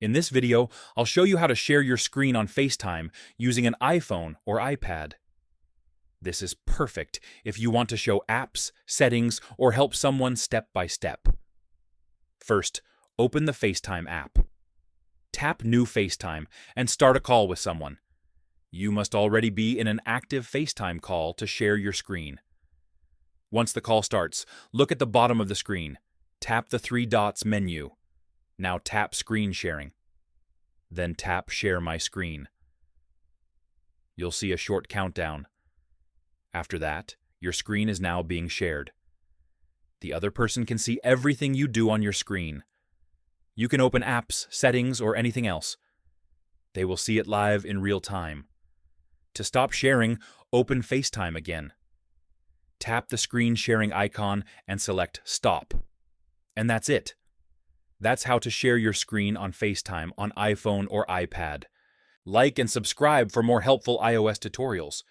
In this video, I'll show you how to share your screen on FaceTime using an iPhone or iPad. This is perfect if you want to show apps, settings, or help someone step by step. First, open the FaceTime app. Tap New FaceTime and start a call with someone. You must already be in an active FaceTime call to share your screen. Once the call starts, look at the bottom of the screen. Tap the three dots menu. Now tap Screen Sharing. Then tap Share My Screen. You'll see a short countdown. After that, your screen is now being shared. The other person can see everything you do on your screen. You can open apps, settings, or anything else. They will see it live in real time. To stop sharing, open FaceTime again. Tap the screen sharing icon and select Stop. And that's it. That's how to share your screen on FaceTime on iPhone or iPad. Like and subscribe for more helpful iOS tutorials.